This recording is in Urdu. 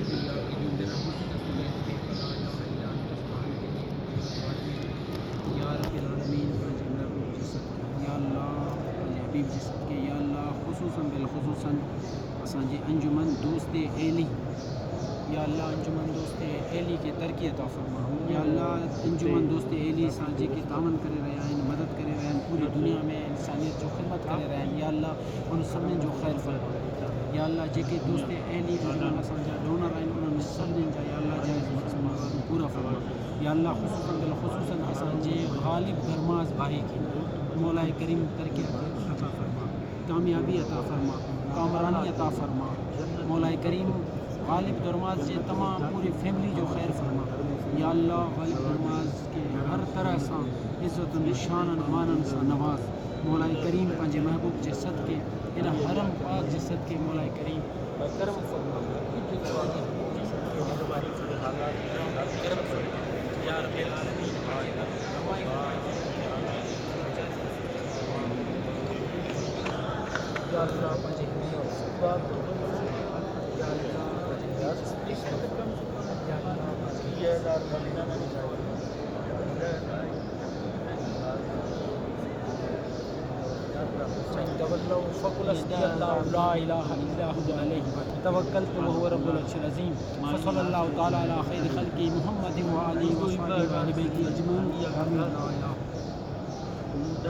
یا رب العالمین یا اللہ حبیب جی صدقے یا اللہ خصوصاً بالخصوصاً اسانجی انجمن دوست اہلی یا اللہ انجمن دوست اہلی کے ترقی عطا فرما یا اللہ انجمن دوست اہلی سانجی کی تعاون کرے رہے ہیں مدد کرے رہے ہیں پوری دنیا میں انسانیت جو خدمت کرے رہے ہیں یا اللہ ان سب میں جو خیر فرما یا اللہ جے کے دوست اہلی انجمن اسانجا ڈونر ہیں انہوں نے سب نے یا اللہ جائز مقصد پورا فرما یا اللہ خصوصاً بالخصوصاً اسانجے غالب گرماز بھائی کی مولا کریم ترقی عطا فرما کامیابی عطا فرما کامرانی عطا فرما مولا کریم غالب درماز یہ تمام پوری فیملی جو خیر فرما یا اللہ غالب درماز کے ہر طرح سے عزت و نشان مانن سے نواز مولا کریم پنجے محبوب کے صدقے ان حرم پاک کے صدقے مولا کریم کرم فرما یا رب العالمین یا اللہ پنجے تولوا فقل حسبي الله لا اله الا هو عليه توكلت وهو رب العرش العظيم فصلى الله تعالى على خير خلقه محمد وآله وصحبه وآل بيته اجمعين.